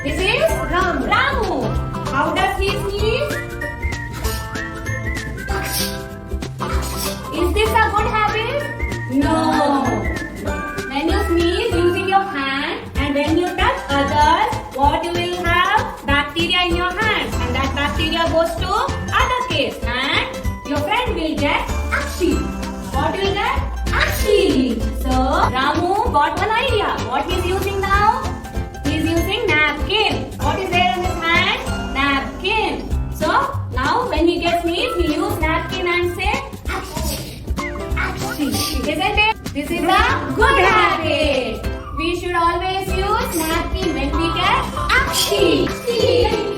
This is Ramu. How does he sneeze? Is this a good habit? No. When you sneeze using your hand and when you touch others, what you will have? Bacteria in your hands, and that bacteria goes to other kids and your friend will get Akshi. What will get? Akshi. So Ramu got one idea. What he's using now? He's using napkin. What is there in his hand? Napkin. So now when he gets sneeze, he use napkin and say Akshi. Akshi. Isn't it? This is a good habit. We should always use napkin when we get Akshi.